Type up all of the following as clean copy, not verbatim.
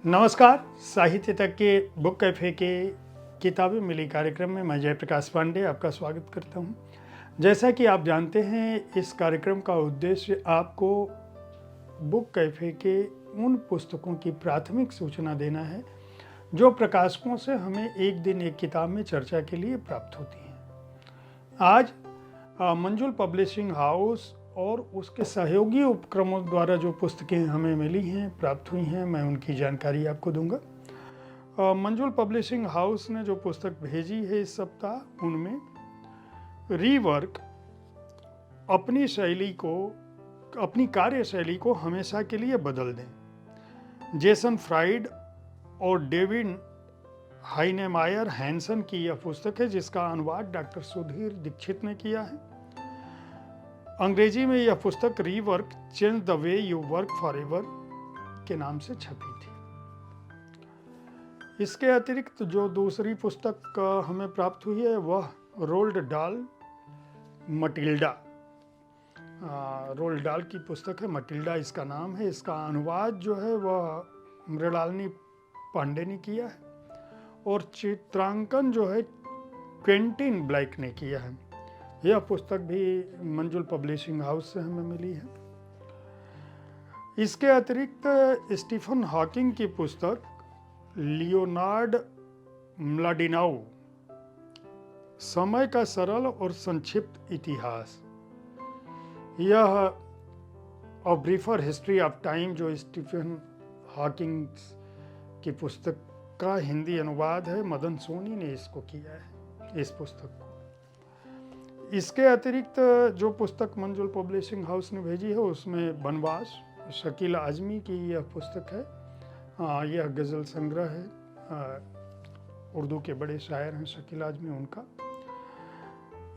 नमस्कार। साहित्य तक के बुक कैफे के किताबें मिली कार्यक्रम में मैं जयप्रकाश पांडे आपका स्वागत करता हूं। जैसा कि आप जानते हैं, इस कार्यक्रम का उद्देश्य आपको बुक कैफे के उन पुस्तकों की प्राथमिक सूचना देना है जो प्रकाशकों से हमें एक दिन एक किताब में चर्चा के लिए प्राप्त होती हैं। आज मंजुल पब्लिशिंग हाउस और उसके सहयोगी उपक्रमों द्वारा जो पुस्तकें हमें मिली हैं, प्राप्त हुई हैं, मैं उनकी जानकारी आपको दूंगा। मंजुल पब्लिशिंग हाउस ने जो पुस्तक भेजी है इस सप्ताह, उनमें रीवर्क अपनी कार्यशैली को हमेशा के लिए बदल दें। जेसन फ्राइड और डेविड हाइनेमायर हैंसन की यह पुस्तक है, जिसका अनुवाद डॉक्टर सुधीर दीक्षित ने किया है। अंग्रेजी में यह पुस्तक rework change the way you work forever के नाम से छपी थी। इसके अतिरिक्त जो दूसरी पुस्तक हमें प्राप्त हुई है वह रोल्ड डाल मटिल्डा। रोल्ड डाल की पुस्तक है, मटिल्डा इसका नाम है। इसका अनुवाद जो है वह मृणालिनी पांडे ने किया है और चित्रांकन जो है क्वेंटिन ब्लैक ने किया है। यह पुस्तक भी मंजुल पब्लिशिंग हाउस से हमें मिली है। इसके अतिरिक्त स्टीफन हॉकिंग की पुस्तक लियोनार्ड म्लाडिनोव, समय का सरल और संक्षिप्त इतिहास, यह अ ब्रीफर हिस्ट्री ऑफ टाइम, जो स्टीफन हॉकिंग की पुस्तक का हिंदी अनुवाद है, मदन सोनी ने इसको किया है, इस पुस्तक को। इसके अतिरिक्त जो पुस्तक मंजुल पब्लिशिंग हाउस ने भेजी है उसमें वनवास, शकील आजमी की यह पुस्तक है। यह गज़ल संग्रह है। उर्दू के बड़े शायर हैं शकील आजमी, उनका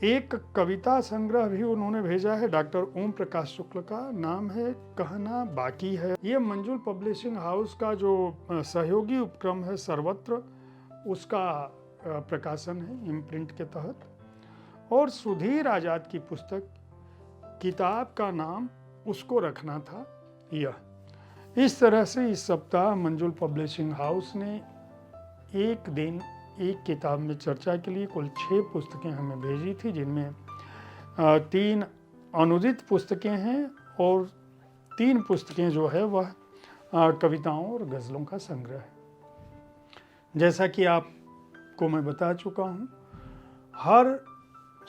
एक कविता संग्रह भी उन्होंने भेजा है। डॉक्टर ओम प्रकाश शुक्ल का, नाम है कहना बाकी है। ये मंजुल पब्लिशिंग हाउस का जो सहयोगी उपक्रम है सर्वत्र, उसका प्रकाशन है इम्प्रिंट के तहत। और सुधीर आजाद की पुस्तक किताब का नाम उसको रखना था यह। इस तरह से इस सप्ताह मंजुल पब्लिशिंग हाउस ने एक दिन एक किताब में चर्चा के लिए कुल 6 पुस्तकें हमें भेजी थी, जिनमें 3 अनुदित पुस्तकें हैं और 3 पुस्तकें जो है वह कविताओं और गज़लों का संग्रह है। जैसा कि आपको मैं बता चुका हूँ, हर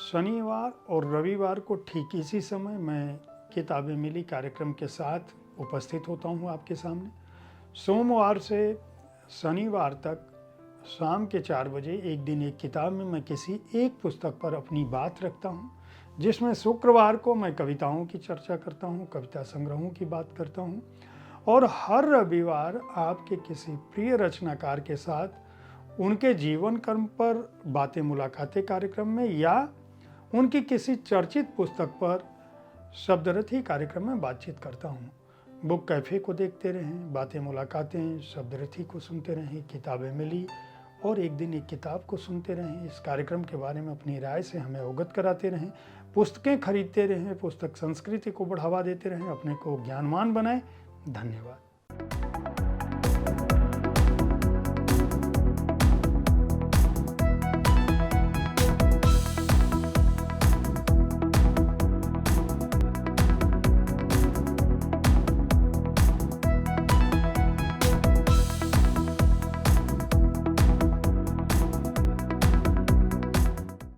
शनिवार और रविवार को ठीक इसी समय मैं किताबें मिली कार्यक्रम के साथ उपस्थित होता हूँ आपके सामने। सोमवार से शनिवार तक शाम के 4 बजे एक दिन एक किताब में मैं किसी एक पुस्तक पर अपनी बात रखता हूँ, जिसमें शुक्रवार को मैं कविताओं की चर्चा करता हूँ, कविता संग्रहों की बात करता हूँ, और हर रविवार आपके किसी प्रिय रचनाकार के साथ उनके जीवन कर्म पर बातें मुलाकातें कार्यक्रम में, या उनकी किसी चर्चित पुस्तक पर शब्दरथी कार्यक्रम में बातचीत करता हूँ। बुक कैफे को देखते रहें, बातें मुलाकातें शब्दरथी को सुनते रहें, किताबें मिली और एक दिन एक किताब को सुनते रहें। इस कार्यक्रम के बारे में अपनी राय से हमें अवगत कराते रहें, पुस्तकें खरीदते रहें, पुस्तक संस्कृति को बढ़ावा देते रहें, अपने को ज्ञानवान बनाएं। धन्यवाद।